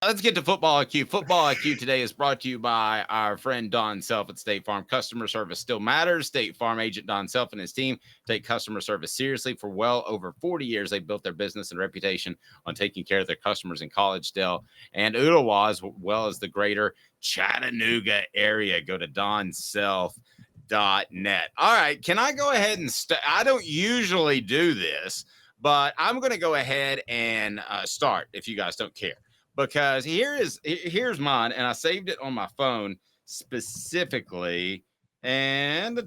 Let's get to Football IQ. Football IQ today is brought to you by our friend Don Self at State Farm. Customer service still matters. State Farm agent Don Self and his team take customer service seriously. For well over 40 years, they've built their business and reputation on taking care of their customers in Collegedale and Ottawa, as well as the greater Chattanooga area. Go to donself.net. All right, can I go ahead and I don't usually do this, but I'm going to go ahead and start if you guys don't care. Because here's mine, and I saved it on my phone specifically. And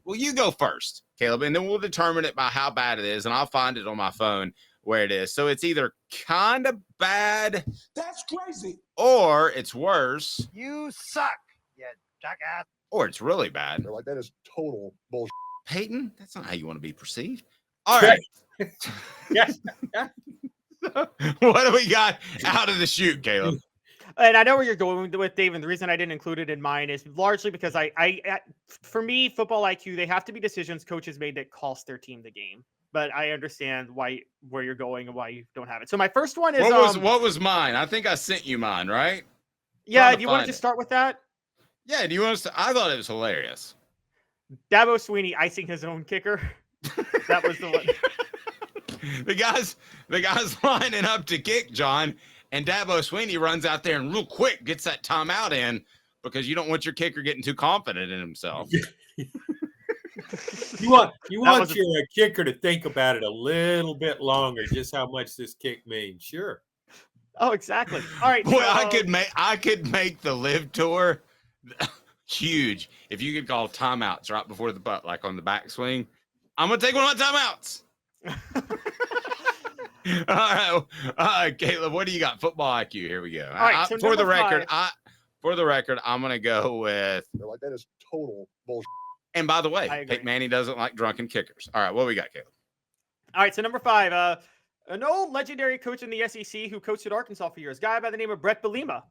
well, you go first, Caleb, and then we'll determine it by how bad it is, and I'll find it on my phone where it is. So it's either kind of bad, that's crazy, or it's worse. You suck, you jackass. Or it's really bad. They're like, that is total bullshit. Peyton, that's not how you want to be perceived. All right. Yes. What do we got out of the chute, Caleb? And I know where you're going with, Dave, and the reason I didn't include it in mine is largely because for me, Football IQ, they have to be decisions coaches made that cost their team the game. But I understand where you're going and why you don't have it. So my first one is what was mine? I think I sent you mine, right? Yeah, do you want to just start with that? Yeah, do you want us to? I thought it was hilarious. Dabo Swinney icing his own kicker. That was the one. The guy's lining up to kick, John, and Dabo Swinney runs out there and real quick gets that timeout in because you don't want your kicker getting too confident in himself. You want your kicker to think about it a little bit longer, just how much this kick means. Sure. Oh, exactly. All right. Boy, I could make the live tour huge if you could call timeouts right before the butt, like on the backswing. I'm gonna take one of my timeouts. All right, Caleb, what do you got? Football IQ. Here we go. All right, so for the record, I'm gonna go with. They're like, that is total bullshit. And by the way, Peyton Manning doesn't like drunken kickers. All right, what we got, Caleb? All right, so number 5, an old legendary coach in the SEC who coached at Arkansas for years, a guy by the name of Brett Bielema.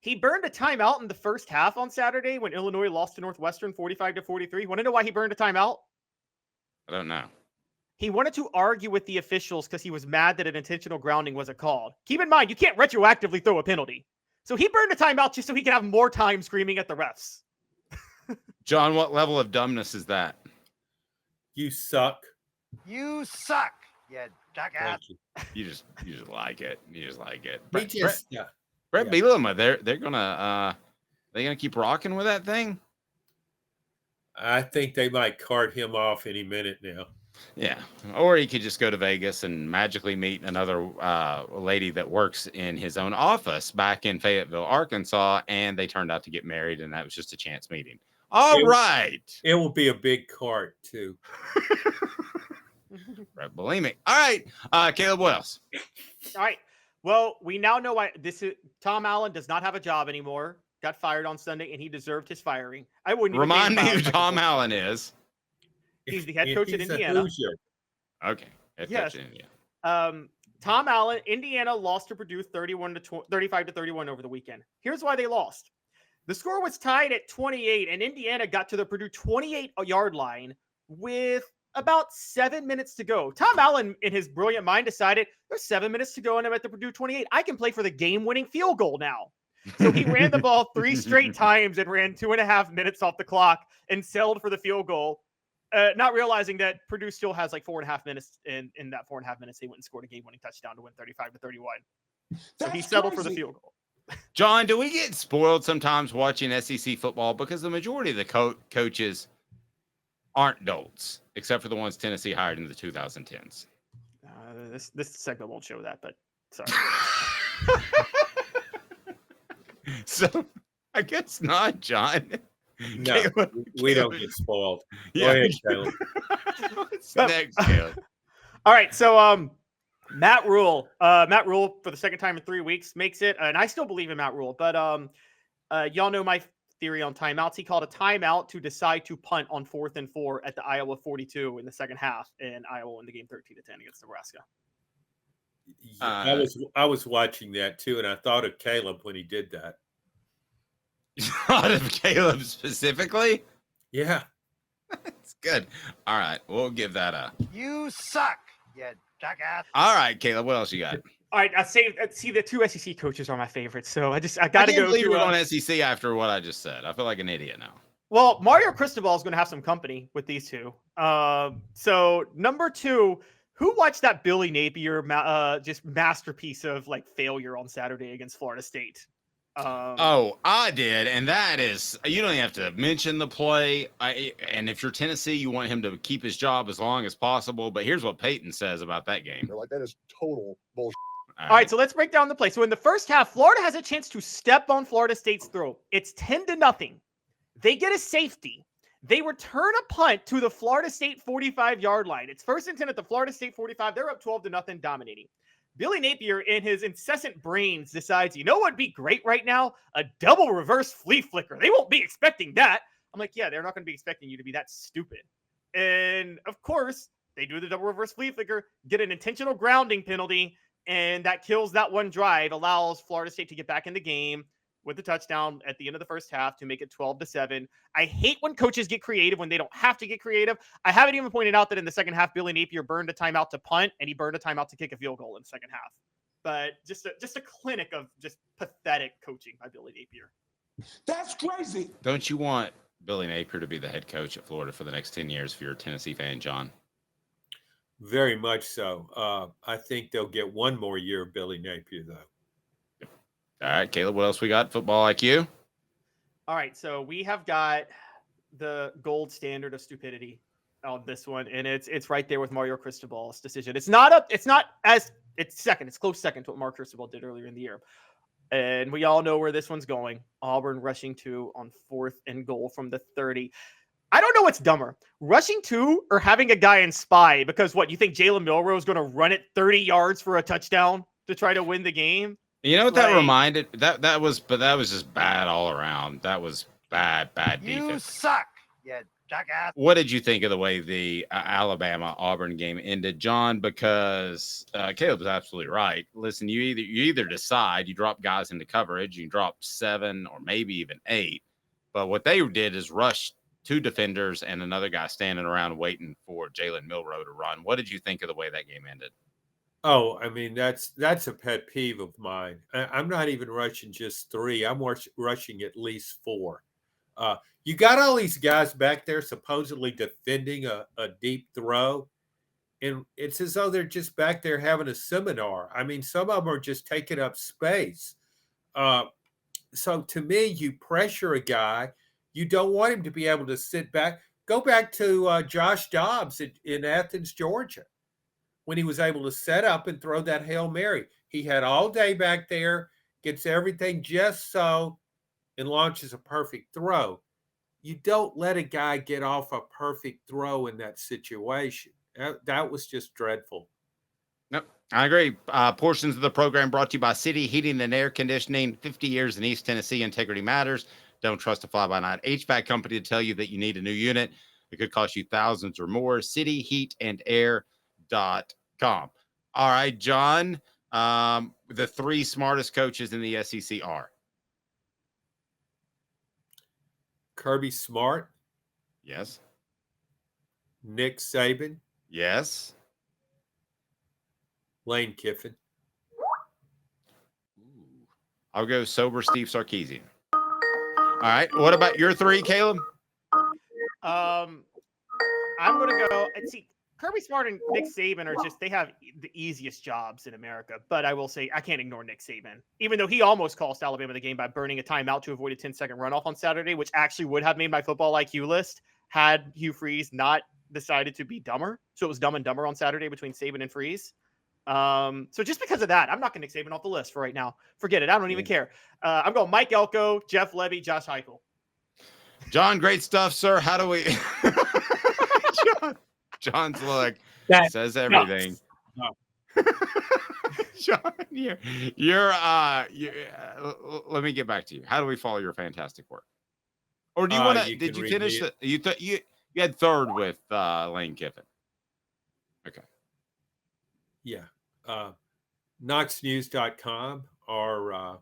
He burned a timeout in the first half on Saturday when Illinois lost to Northwestern 45-43. Want to know why he burned a timeout? I don't know. He wanted to argue with the officials because he was mad that an intentional grounding wasn't called. Keep in mind, you can't retroactively throw a penalty. So he burned a timeout just so he could have more time screaming at the refs. John, what level of dumbness is that? You suck. You suck, you jackass. You just like it. You just like it. Brett Bielema, they're gonna keep rocking with that thing. I think they might cart him off any minute now. Yeah, or he could just go to Vegas and magically meet another lady that works in his own office back in Fayetteville, Arkansas, and they turned out to get married, and that was just a chance meeting. All right. It will be a big cart, too. Right, bulimic. All right, Caleb, what else? All right. Well, we now know why Tom Allen does not have a job anymore. Got fired on Sunday, and he deserved his firing. I wouldn't even remind me who Tom Allen is. He's the head coach at Indiana. Okay. Yes. Tom Allen, Indiana lost to Purdue 35-31 over the weekend. Here's why they lost. The score was tied at 28, and Indiana got to the Purdue 28-yard line with about 7 minutes to go. Tom Allen, in his brilliant mind, decided there's 7 minutes to go, and I'm at the Purdue 28. I can play for the game-winning field goal now. So he ran the ball 3 straight times and ran 2.5 minutes off the clock and sailed for the field goal. Not realizing that Purdue still has like 4.5 minutes, and in that 4.5 minutes, they went and scored a game-winning touchdown to win 35-31. So he settled for the field goal. John, do we get spoiled sometimes watching SEC football because the majority of the coaches aren't dolts, except for the ones Tennessee hired in the 2010s? This segment won't show that, but sorry. So I guess not, John. No, Caleb, we don't get spoiled. Yeah. Go ahead, Caleb. What's next, Caleb? All right, so Matt Rule for the second time in 3 weeks makes it, and I still believe in Matt Rule, but y'all know my theory on timeouts. He called a timeout to decide to punt on 4th and 4 at the Iowa 42 in the second half, and Iowa won the game 13-10 against Nebraska. I was watching that too, and I thought of Caleb when he did that. You thought of Caleb specifically? Yeah. That's good. All right. We'll give that a. You suck, you jackass. All right, Caleb. What else you got? All right, see the two SEC coaches are my favorites, so I got I to can't go believe to you're going SEC after what I just said. I feel like an idiot now. Well, Mario Cristobal is going to have some company with these two. So number 2, who watched that Billy Napier just masterpiece of like failure on Saturday against Florida State? Oh, I did, and that is, you don't even have to mention the play. And if you're Tennessee, you want him to keep his job as long as possible. But here's what Peyton says about that game. They're like, that is total bullshit. All right, so let's break down the play. So in the first half, Florida has a chance to step on Florida State's throat. It's 10-0. They get a safety. They return a punt to the Florida State 45-yard line. It's 1st and 10 at the Florida State 45. They're up 12-0, dominating. Billy Napier, in his incessant brains, decides, you know what would be great right now? A double reverse flea flicker. They won't be expecting that. I'm like, yeah, they're not going to be expecting you to be that stupid. And, of course, they do the double reverse flea flicker, get an intentional grounding penalty, and that kills that one drive, allows Florida State to get back in the game with the touchdown at the end of the first half to make it 12-7. I hate when coaches get creative when they don't have to get creative. I haven't even pointed out that in the second half, Billy Napier burned a timeout to punt, and he burned a timeout to kick a field goal in the second half. But just a clinic of just pathetic coaching by Billy Napier. That's crazy. Don't you want Billy Napier to be the head coach at Florida for the next 10 years if you're a Tennessee fan, John? Very much so. I think they'll get one more year of Billy Napier, though. All right, Caleb, what else we got? Football IQ? All right, so we have got the gold standard of stupidity on this one, and it's right there with Mario Cristobal's decision. It's second. It's close second to what Mario Cristobal did earlier in the year. And we all know where this one's going. Auburn rushing 2 on 4th and goal from the 30. I don't know what's dumber, rushing 2 or having a guy in spy, because what, you think Jalen Milroe is going to run it 30 yards for a touchdown to try to win the game? You know what that reminded? That was just bad all around. That was bad defense. You suck, you jackass. What did you think of the way the Alabama-Auburn game ended, John? Because Caleb was absolutely right. Listen, you either decide you drop guys into coverage, you drop 7 or maybe even 8. But what they did is rush 2 defenders and another guy standing around waiting for Jalen Milroe to run. What did you think of the way that game ended? Oh, I mean, that's a pet peeve of mine. I'm not even rushing just 3. I'm rushing at least 4. You got all these guys back there supposedly defending a deep throw, and it's as though they're just back there having a seminar. I mean, some of them are just taking up space. So to me, you pressure a guy. You don't want him to be able to sit back. Go back to Josh Dobbs in Athens, Georgia, when he was able to set up and throw that Hail Mary. He had all day back there, gets everything just so, and launches a perfect throw. You don't let a guy get off a perfect throw in that situation. That was just dreadful. Nope, I agree. Portions of the program brought to you by City Heating and Air Conditioning. 50 years in East Tennessee. Integrity matters. Don't trust a fly-by-night HVAC company to tell you that you need a new unit. It could cost you thousands or more. cityheatandair.com. All right, John. The 3 smartest coaches in the SEC are Kirby Smart. Yes. Nick Saban. Yes. Lane Kiffin. I'll go sober Steve Sarkisian. All right. What about your 3, Caleb? I'm going to go and see Kirby Smart and Nick Saban are they have the easiest jobs in America. But I will say I can't ignore Nick Saban, even though he almost cost Alabama the game by burning a timeout to avoid a 10-second runoff on Saturday, which actually would have made my football IQ list had Hugh Freeze not decided to be dumber. So it was Dumb and Dumber on Saturday between Saban and Freeze. So just because of that, I'm knocking Nick Saban off the list for right now. Forget it. I don't even care. I'm going Mike Elko, Jeff Levy, Josh Heupel. John, great stuff, sir. How do we? John's look says everything. No. John, you're let me get back to you. How do we follow your fantastic work? Or do you want to? Did you finish? You had 3rd with Lane Kiffin. Okay. Yeah. KnoxNews.com or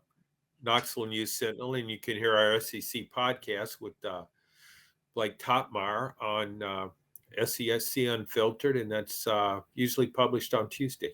Knoxville News Sentinel, and you can hear our SEC podcast with Blake Topmeyer on SESC Unfiltered, and that's usually published on Tuesday.